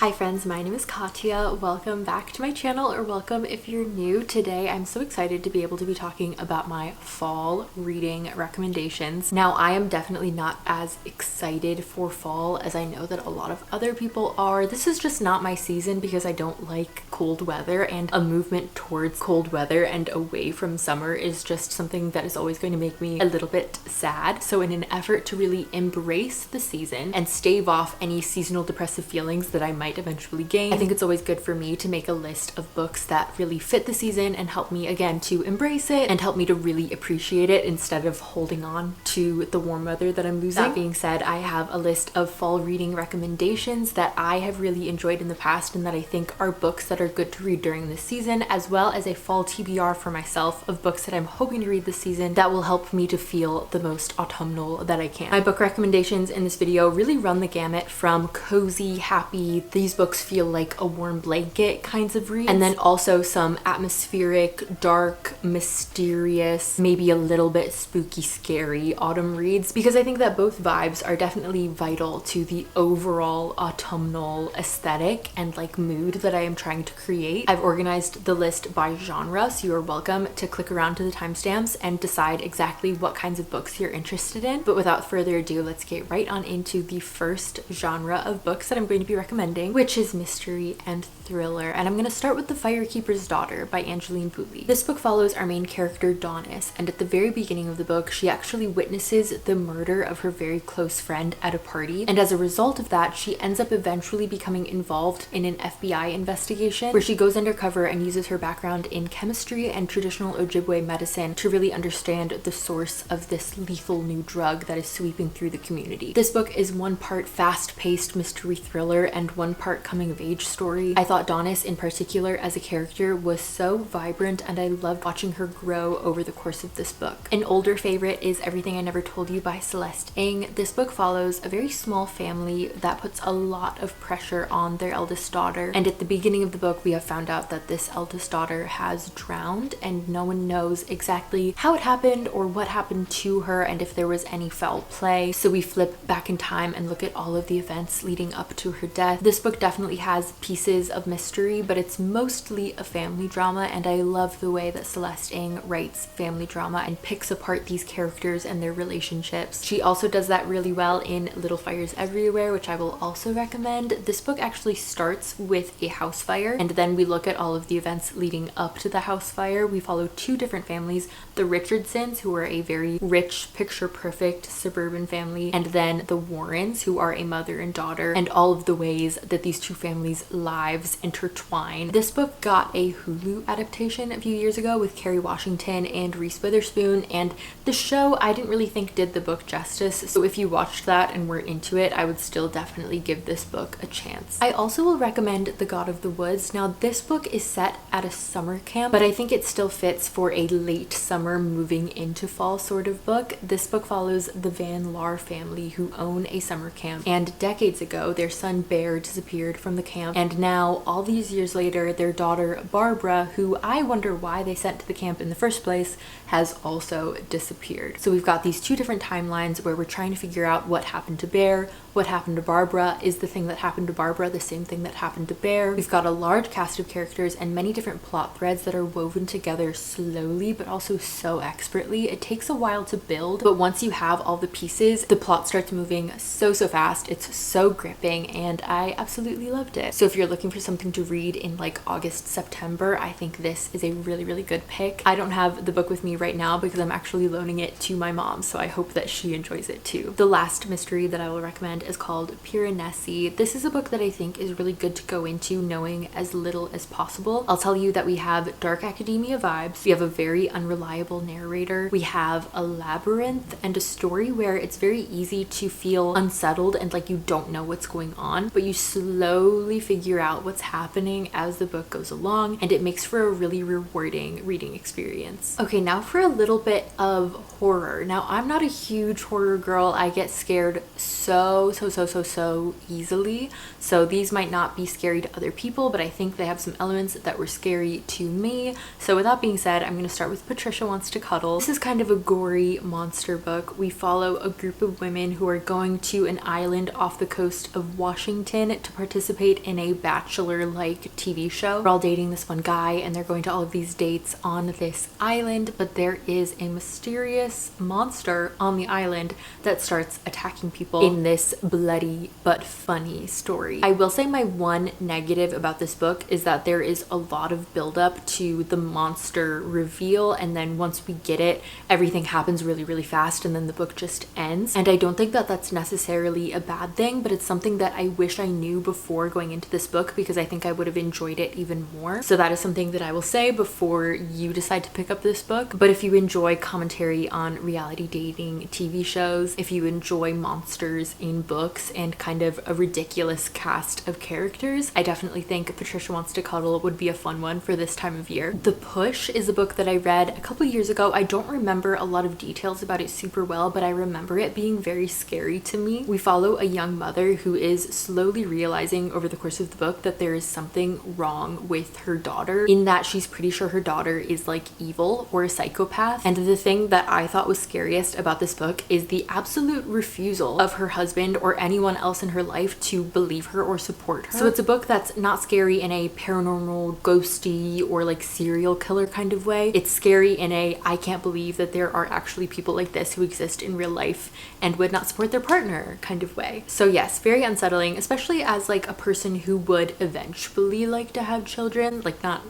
Hi friends, my name is Katya. Welcome back to my channel, or welcome if you're new. Today I'm so excited to be able to be talking about my fall reading recommendations. Now I am definitely not as excited for fall as I know that a lot of other people are. This is just not my season because I don't like cold weather, and a movement towards cold weather and away from summer is just something that is always going to make me a little bit sad. So in an effort to really embrace the season and stave off any seasonal depressive feelings that I might eventually gain, I think it's always good for me to make a list of books that really fit the season and help me again to embrace it and help me to really appreciate it instead of holding on to the warm weather that I'm losing. That being said, I have a list of fall reading recommendations that I have really enjoyed in the past and that I think are books that are good to read during this season, as well as a fall TBR for myself of books that I'm hoping to read this season that will help me to feel the most autumnal that I can. My book recommendations in this video really run the gamut from cozy, happy, these books feel like a warm blanket kinds of reads, and then also some atmospheric, dark, mysterious, maybe a little bit spooky, scary autumn reads, because I think that both vibes are definitely vital to the overall autumnal aesthetic and like mood that I am trying to create. I've organized the list by genre, so you are welcome to click around to the timestamps and decide exactly what kinds of books you're interested in. But without further ado, let's get right on into the first genre of books that I'm going to be recommending, which is mystery and thriller. And I'm going to start with The Firekeeper's Daughter by Angeline Boulley. This book follows our main character Donis, and at the very beginning of the book she actually witnesses the murder of her very close friend at a party, and as a result of that she ends up eventually becoming involved in an FBI investigation where she goes undercover and uses her background in chemistry and traditional Ojibwe medicine to really understand the source of this lethal new drug that is sweeping through the community. This book is one part fast-paced mystery thriller and one part coming of age story. I thought Donis in particular as a character was so vibrant, and I loved watching her grow over the course of this book. An older favorite is Everything I Never Told You by Celeste Ng. This book follows a very small family that puts a lot of pressure on their eldest daughter, and at the beginning of the book we have found out that this eldest daughter has drowned and no one knows exactly how it happened or what happened to her and if there was any foul play. So we flip back in time and look at all of the events leading up to her death. This book definitely has pieces of mystery, but it's mostly a family drama, and I love the way that Celeste Ng writes family drama and picks apart these characters and their relationships. She also does that really well in Little Fires Everywhere, which I will also recommend. This book actually starts with a house fire, and then we look at all of the events leading up to the house fire. We follow two different families, the Richardsons, who are a very rich, picture-perfect suburban family, and then the Warrens, who are a mother and daughter, and all of the ways that these two families' lives intertwine. This book got a Hulu adaptation a few years ago with Kerry Washington and Reese Witherspoon, and the show I didn't really think did the book justice, so if you watched that and were into it, I would still definitely give this book a chance. I also will recommend The God of the Woods. Now this book is set at a summer camp, but I think it still fits for a late summer moving into fall sort of book. This book follows the Van Laar family who own a summer camp, and decades ago their son Bear disappeared from the camp, and now all these years later their daughter Barbara, who I wonder why they sent to the camp in the first place, has also disappeared. So we've got these two different timelines where we're trying to figure out what happened to Bear, what happened to Barbara. Is the thing that happened to Barbara the same thing that happened to Bear? We've got a large cast of characters and many different plot threads that are woven together slowly but also so expertly. It takes a while to build, but once you have all the pieces, the plot starts moving so fast. It's so gripping and I absolutely loved it. So if you're looking for something to read in like August, September, I think this is a really good pick. I don't have the book with me right now because I'm actually loaning it to my mom, so I hope that she enjoys it too. The last mystery that I will recommend is called Piranesi. This is a book that I think is really good to go into knowing as little as possible. I'll tell you that we have dark academia vibes, we have a very unreliable narrator, we have a labyrinth and a story where it's very easy to feel unsettled and like you don't know what's going on, but you slowly figure out what's happening as the book goes along, and it makes for a really rewarding reading experience. Okay, now for a little bit of horror. Now I'm not a huge horror girl. I get scared so so easily. So these might not be scary to other people, but I think they have some elements that were scary to me. So with that being said, I'm going to start with Patricia Wants to Cuddle. This is kind of a gory monster book. We follow a group of women who are going to an island off the coast of Washington to participate in a bachelor-like TV show. They're all dating this one guy and they're going to all of these dates on this island, but there is a mysterious monster on the island that starts attacking people in this bloody but funny story. I will say my one negative about this book is that there is a lot of buildup to the monster reveal, and then once we get it, everything happens really fast and then the book just ends. And I don't think that that's necessarily a bad thing, but it's something that I wish I knew before going into this book, because I think I would have enjoyed it even more. So that is something that I will say before you decide to pick up this book. But if you enjoy commentary on reality dating TV shows, if you enjoy monsters in books and kind of a ridiculous cast of characters, I definitely think Patricia Wants to Cuddle would be a fun one for this time of year. The Push is a book that I read a couple years ago. I don't remember a lot of details about it super well, but I remember it being very scary to me. We follow a young mother who is slowly realizing over the course of the book that there is something wrong with her daughter, in that she's pretty sure her daughter is like evil or a psychopath. And the thing that I thought was scariest about this book is the absolute refusal of her husband or anyone else in her life to believe her or support her. So it's a book that's not scary in a paranormal, ghosty, or like serial killer kind of way. It's scary in a I can't believe that there are actually people like this who exist in real life and would not support their partner kind of way. So yes, very unsettling, especially as like a person who would eventually like to have children, like not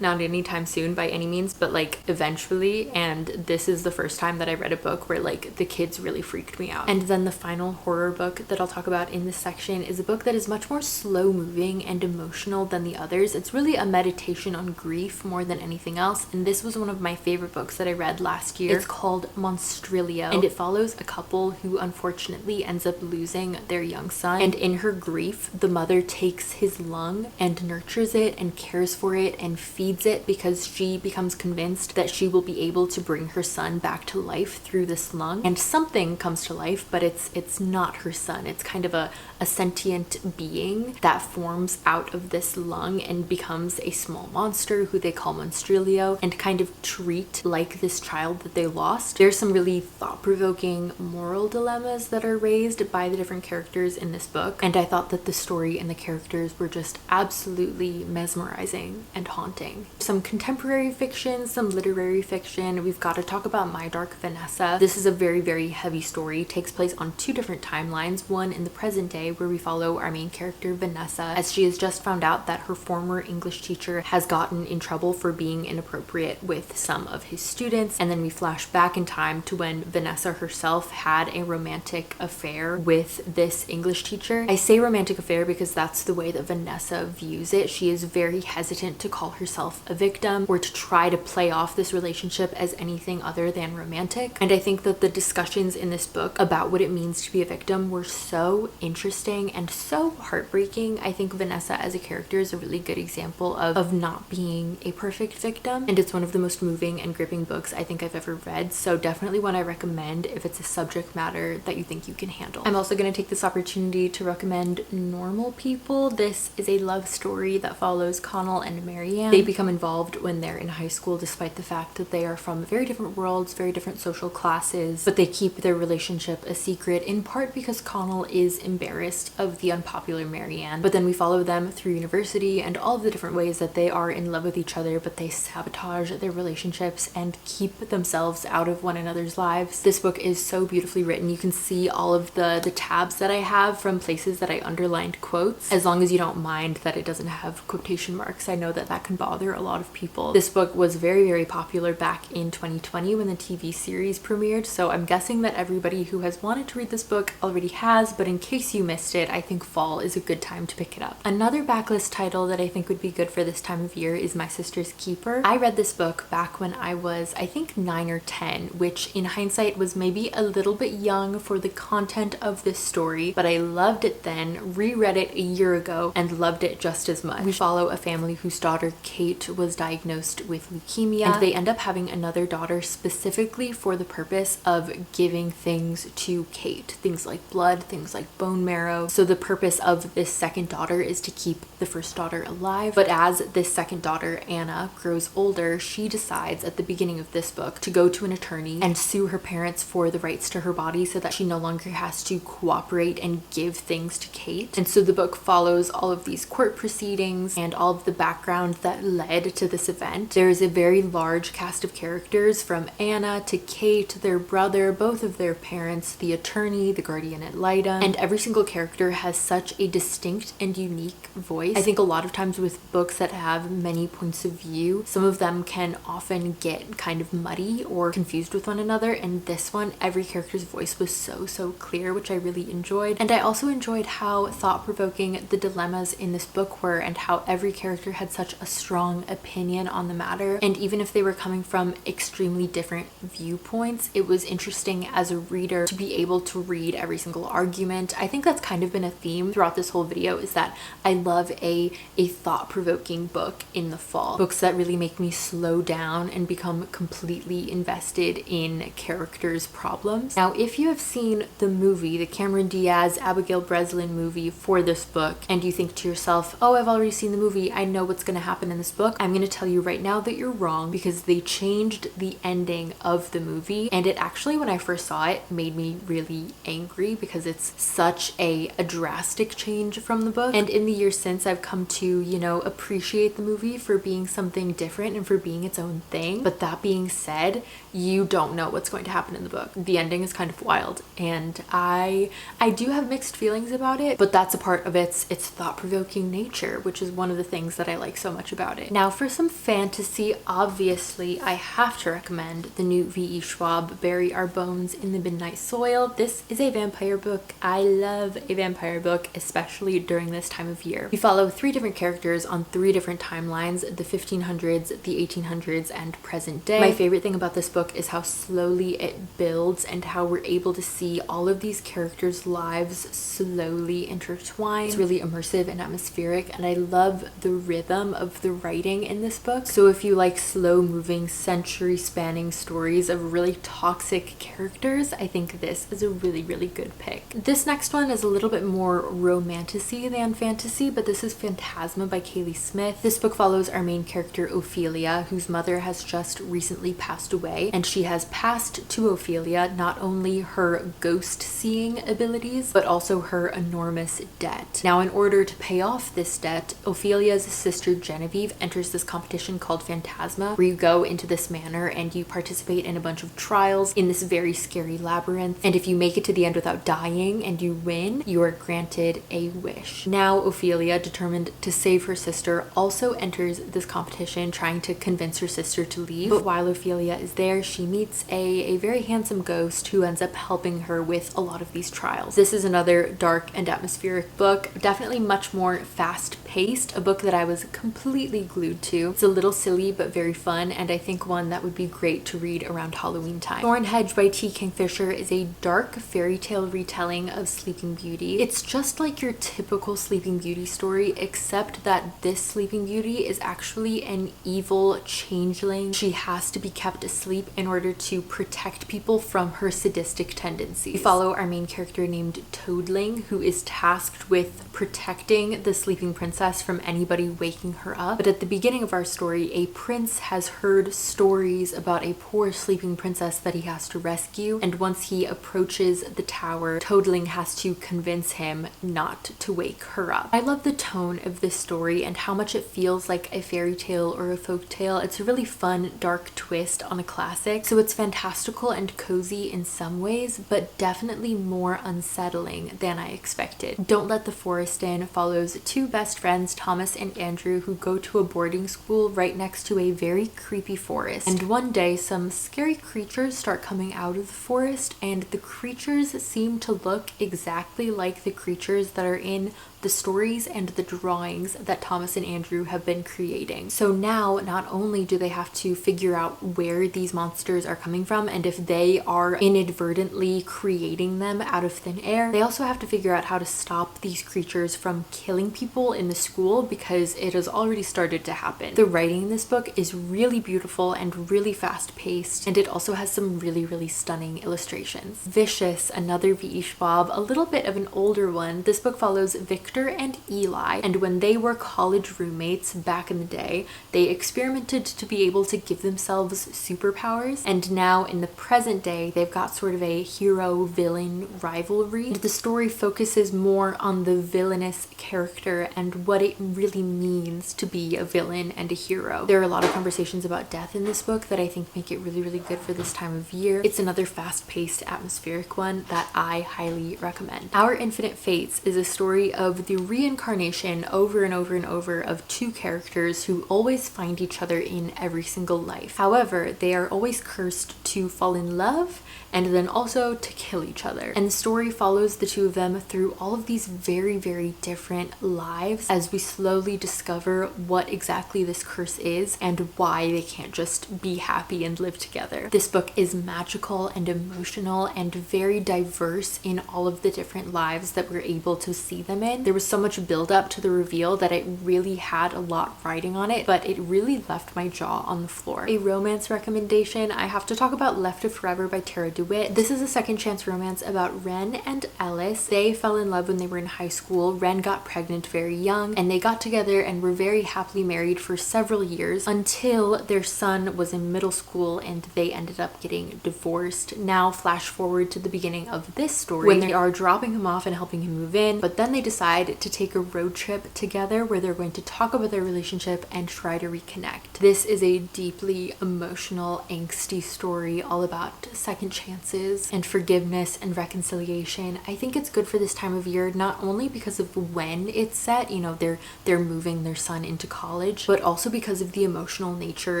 anytime soon by any means, but like eventually. And this is the first time that I read a book where like the kids really freaked me out. And then the final horror book that I'll talk about in this section is a book that is much more slow moving and emotional than the others. It's really a meditation on grief more than anything else, and this was one of my favorite books that I read last year. It's called Monstrilio, and it follows a couple who unfortunately ends up losing their young son, and in her grief the mother takes his lung and nurtures it and cares for it and feeds it, because she becomes convinced that she will be able to bring her son back to life through this lung. And something comes to life, but it's not her son. It's kind of a sentient being that forms out of this lung and becomes a small monster who they call Monstrilio and kind of treat like this child that they lost. There's some really thought-provoking moral dilemmas that are raised by the different characters in this book, and I thought that the story and the characters were just absolutely mesmerizing and haunting. Some contemporary fiction, some literary fiction. We've got to talk about My Dark Vanessa. This is a very heavy story. It takes place on two different timelines, one in the present day where we follow our main character Vanessa as she has just found out that her former English teacher has gotten in trouble for being inappropriate with some of his students, and then we flash back in time to when Vanessa herself had a romantic affair with this English teacher. I say romantic affair because that's the way that Vanessa views it. She is very hesitant to call herself a victim or to try to play off this relationship as anything other than romantic. And I think that the discussions in this book about what it means to be a victim were so interesting and so heartbreaking. I think Vanessa as a character is a really good example of not being a perfect victim, and it's one of the most moving and gripping books I think I've ever read. So definitely one I recommend if it's a subject matter that you think you can handle. I'm also going to take this opportunity to recommend Normal People. This is a love story that follows Connell and Marianne. They become involved when they're in high school, despite the fact that they are from very different worlds, very different social classes, but they keep their relationship a secret, in part because Connell is embarrassed of the unpopular Marianne. But then we follow them through university and all of the different ways that they are in love with each other, but they sabotage their relationships and keep themselves out of one another's lives. This book is so beautifully written. You can see all of the tabs that I have from places that I underlined quotes, as long as you don't mind that it doesn't have quotation marks. I know that that can bother a lot of people. This book was very popular back in 2020 when the TV series premiered, so I'm guessing that everybody who has wanted to read this book already has, but in case you missed it, I think fall is a good time to pick it up. Another backlist title that I think would be good for this time of year is My Sister's Keeper. I read this book back when I was, I think, 9 or 10, which in hindsight was maybe a little bit young for the content of this story, but I loved it then, reread it a year ago, and loved it just as much. We follow a family whose daughter Kate was diagnosed with leukemia, and they end up having another daughter specifically for the purpose of giving things to Kate, things like blood blood, things like bone marrow. So the purpose of this second daughter is to keep the first daughter alive. But as this second daughter, Anna, grows older, she decides at the beginning of this book to go to an attorney and sue her parents for the rights to her body so that she no longer has to cooperate and give things to Kate. And so the book follows all of these court proceedings and all of the background that led to this event. There is a very large cast of characters, from Anna to Kate, their brother, both of their parents, the attorney, the guardian ad litem, and every single character has such a distinct and unique voice. I think a lot of times with books that have many points of view, some of them can often get kind of muddy or confused with one another, and this one, every character's voice was so clear, which I really enjoyed. And I also enjoyed how thought-provoking the dilemmas in this book were, and how every character had such a strong opinion on the matter. And even if they were coming from extremely different viewpoints, it was interesting as a reader to be able to read every single argument. I think that's kind of been a theme throughout this whole video, is that I love a thought-provoking book in the fall. Books that really make me slow down and become completely invested in characters' problems. Now, if you have seen the movie, the Cameron Diaz, Abigail Breslin movie for this book, and you think to yourself, oh, I've already seen the movie, I know what's going to happen in this book, I'm going to tell you right now that you're wrong, because they changed the ending of the movie, and it actually, when I first saw it, made me really angry because it's such a drastic change from the book. And in the years since, I've come to, you know, appreciate the movie for being something different and for being its own thing. But that being said, you don't know what's going to happen in the book. The ending is kind of wild, and I do have mixed feelings about it, but that's a part of its thought-provoking nature, which is one of the things that I like so much about it. Now, for some fantasy, obviously I have to recommend the new V.E. Schwab, Bury Our Bones in the Midnight Soil. This is a vampire book. I love a vampire book, especially during this time of year. We follow 3 different characters on 3 different timelines: the 1500s, the 1800s, and present day. My favorite thing about this book is how slowly it builds and how we're able to see all of these characters' lives slowly intertwine. It's really immersive and atmospheric, and I love the rhythm of the writing in this book. So if you like slow-moving, century-spanning stories of really toxic characters, I think this is a really good pick. This next one is a little bit more romantasy than fantasy, but this is Phantasma by Kaylee Smith. This book follows our main character Ophelia, whose mother has just recently passed away, and she has passed to Ophelia not only her ghost-seeing abilities, but also her enormous debt. Now, in order to pay off this debt, Ophelia's sister Genevieve enters this competition called Phantasma, where you go into this manor and you participate in a bunch of trials in this very scary labyrinth, and if you make it to the end without dying and you win, you are granted a wish. Now, Ophelia, determined to save her sister, also enters this competition trying to convince her sister to leave, but while Ophelia is there, she meets a very handsome ghost who ends up helping her with a lot of these trials. This is another dark and atmospheric book, definitely much more fast-paced, a book that I was completely glued to. It's a little silly but very fun, and I think one that would be great to read around Halloween time. Thorn Hedge by T. Kingfisher is a dark fairy tale retelling of Sleeping Beauty. It's just like your typical Sleeping Beauty story, except that this Sleeping Beauty is actually an evil changeling. She has to be kept asleep in order to protect people from her sadistic tendencies. We follow our main character named Toadling, who is tasked with protecting the sleeping princess from anybody waking her up. But at the beginning of our story, a prince has heard stories about a poor sleeping princess that he has to rescue, and once he approaches the tower, Toadling has to convince him not to wake her up. I love the tone of this story and how much it feels like a fairy tale or a folk tale. It's a really fun, dark twist on a classic, so it's fantastical and cozy in some ways, but definitely more unsettling than I expected. Don't Let the Forest In follows 2 best friends, Thomas and Andrew, who go to a boarding school right next to a very creepy forest. And one day, some scary creatures start coming out of the forest, and the creatures seem to look exactly like the creatures that are in the stories and the drawings that Thomas and Andrew have been creating. So now not only do they have to figure out where these monsters are coming from and if they are inadvertently creating them out of thin air, they also have to figure out how to stop these creatures from killing people in the school, because it has already started to happen. The writing in this book is really beautiful and really fast paced, and it also has some really stunning illustrations. Vicious, another V.E. Schwab, a little bit of an older one. This book follows Victor and Eli, and when they were college roommates back in the day, they experimented to be able to give themselves superpowers, and now in the present day they've got sort of a hero-villain rivalry. And the story focuses more on the villainous character and what it really means to be a villain and a hero. There are a lot of conversations about death in this book that I think make it really good for this time of year. It's another fast-paced, atmospheric one that I highly recommend. Our Infinite Fates is a story of the reincarnation over and over of two characters who always find each other in every single life. However, they are always cursed to fall in love and then also to kill each other. And the story follows the two of them through all of these very different lives as we slowly discover what exactly this curse is and why they can't just be happy and live together. This book is magical and emotional and very diverse in all of the different lives that we're able to see them in. There was so much build up to the reveal that it really had a lot riding on it, but it really left my jaw on the floor. A romance recommendation, I have to talk about Left of Forever by Tara DeWitt. This is a second chance romance about Ren and Ellis. They fell in love when they were in high school. Ren got pregnant very young and they got together and were very happily married for several years until their son was in middle school and they ended up getting divorced. Now flash forward to the beginning of this story when they are dropping him off and helping him move in, but then they decide to take a road trip together where they're going to talk about their relationship and try to reconnect. This is a deeply emotional, angsty story all about second chances and forgiveness and reconciliation. I think it's good for this time of year, not only because of when it's set, you know, they're moving their son into college, but also because of the emotional nature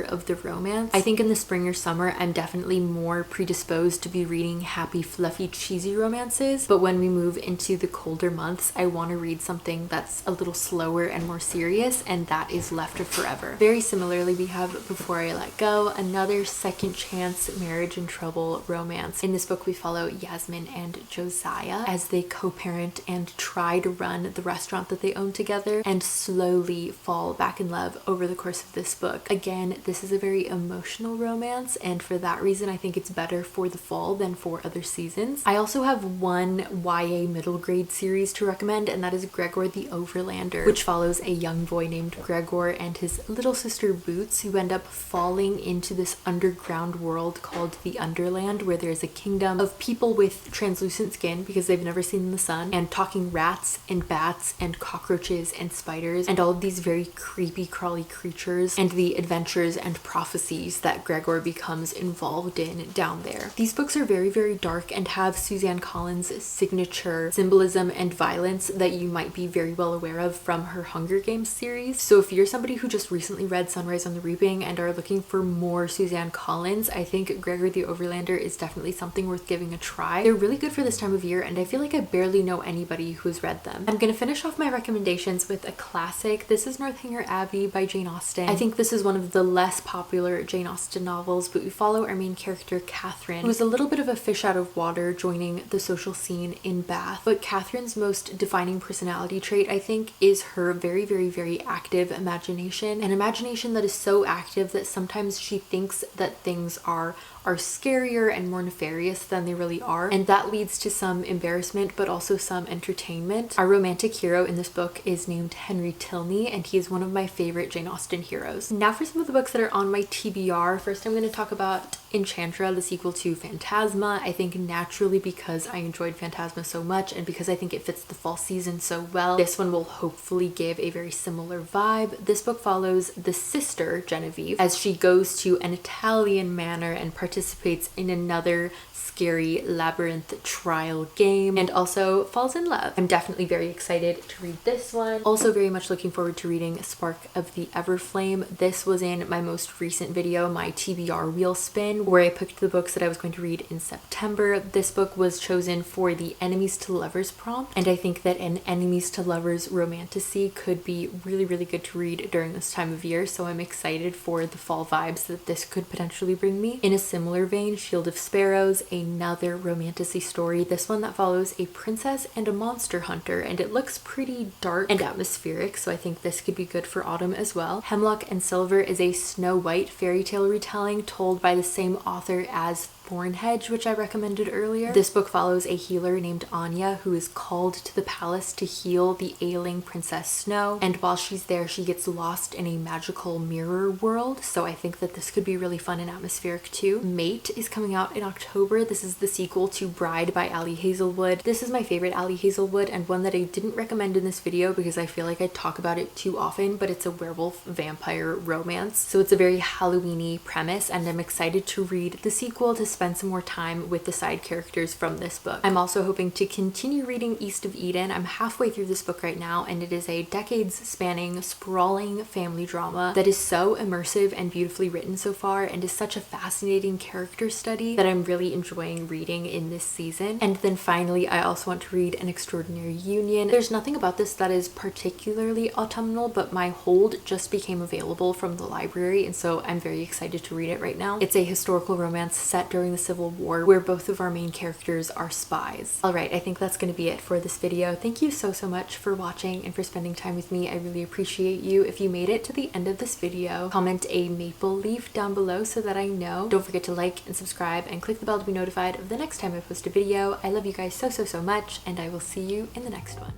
of the romance. I think in the spring or summer, I'm definitely more predisposed to be reading happy, fluffy, cheesy romances, but when we move into the colder months, I want to read something that's a little slower and more serious, and that is Left of Forever. Very similarly, we have Before I Let Go, another second chance marriage and trouble romance. In this book, we follow Yasmin and Josiah as they co-parent and try to run the restaurant that they own together and slowly fall back in love over the course of this book. Again, this is a very emotional romance, and for that reason, I think it's better for the fall than for other seasons. I also have one YA middle grade series to recommend, and that is Gregor the Overlander, which follows a young boy named Gregor and his little sister Boots, who end up falling into this underground world called the Underland, where there's a kingdom of people with translucent skin because they've never seen the sun, and talking rats and bats and cockroaches and spiders and all of these very creepy crawly creatures and the adventures and prophecies that Gregor becomes involved in down there. These books are very dark and have Suzanne Collins' signature symbolism and violence that you might be very well aware of from her Hunger Games series. So if you're somebody who just recently read Sunrise on the Reaping and are looking for more Suzanne Collins, I think Gregor the Overlander is definitely something worth giving a try. They're really good for this time of year, and I feel like I barely know anybody who's read them. I'm gonna finish off my recommendations with a classic. This is Northanger Abbey by Jane Austen. I think this is one of the less popular Jane Austen novels, but we follow our main character Catherine, who's a little bit of a fish out of water joining the social scene in Bath. But Catherine's most defining personality trait, I think, is her very active imagination, an imagination that is so active that sometimes she thinks that things are scarier and more nefarious than they really are, and that leads to some embarrassment but also some entertainment. Our romantic hero in this book is named Henry Tilney, and he is one of my favorite Jane Austen heroes. Now for some of the books that are on my TBR. First, I'm going to talk about Enchantra, the sequel to Phantasma. I think naturally, because I enjoyed Phantasma so much and because I think it fits the fall season so well, this one will hopefully give a very similar vibe. This book follows the sister Genevieve as she goes to an Italian manor and participates in another scary labyrinth trial game and also falls in love. I'm definitely very excited to read this one. Also very much looking forward to reading Spark of the Everflame. This was in my most recent video, my TBR wheel spin, Eden, where I picked the books that I was going to read in September. This book was chosen for the enemies to lovers prompt, and I think that an enemies to lovers romantasy could be really, really good to read during this time of year, so I'm excited for the fall vibes that this could potentially bring me. In a similar vein, Shield of Sparrows, another romantasy story, this one that follows a princess and a monster hunter, and it looks pretty dark and atmospheric, so I think this could be good for autumn as well. Hemlock and Silver is a Snow White fairy tale retelling told by the same author as Thornhedge, which I recommended earlier. This book follows a healer named Anya who is called to the palace to heal the ailing Princess Snow, and while she's there she gets lost in a magical mirror world, so I think that this could be really fun and atmospheric too. Mate is coming out in October. This is the sequel to Bride by Ali Hazelwood. This is my favorite Ali Hazelwood, and one that I didn't recommend in this video because I feel like I talk about it too often, but it's a werewolf vampire romance, so it's a very Halloween-y premise, and I'm excited to read the sequel to spend some more time with the side characters from this book. I'm also hoping to continue reading East of Eden. I'm halfway through this book right now, and it is a decades-spanning, sprawling family drama that is so immersive and beautifully written so far, and is such a fascinating character study that I'm really enjoying reading in this season. And then finally, I also want to read An Extraordinary Union. There's nothing about this that is particularly autumnal, but my hold just became available from the library, and so I'm very excited to read it right now. It's a historical romance set during the Civil War where both of our main characters are spies. Alright, I think that's going to be it for this video. Thank you so much for watching and for spending time with me. I really appreciate you. If you made it to the end of this video, comment a maple leaf down below so that I know. Don't forget to like and subscribe and click the bell to be notified of the next time I post a video. I love you guys so much, and I will see you in the next one.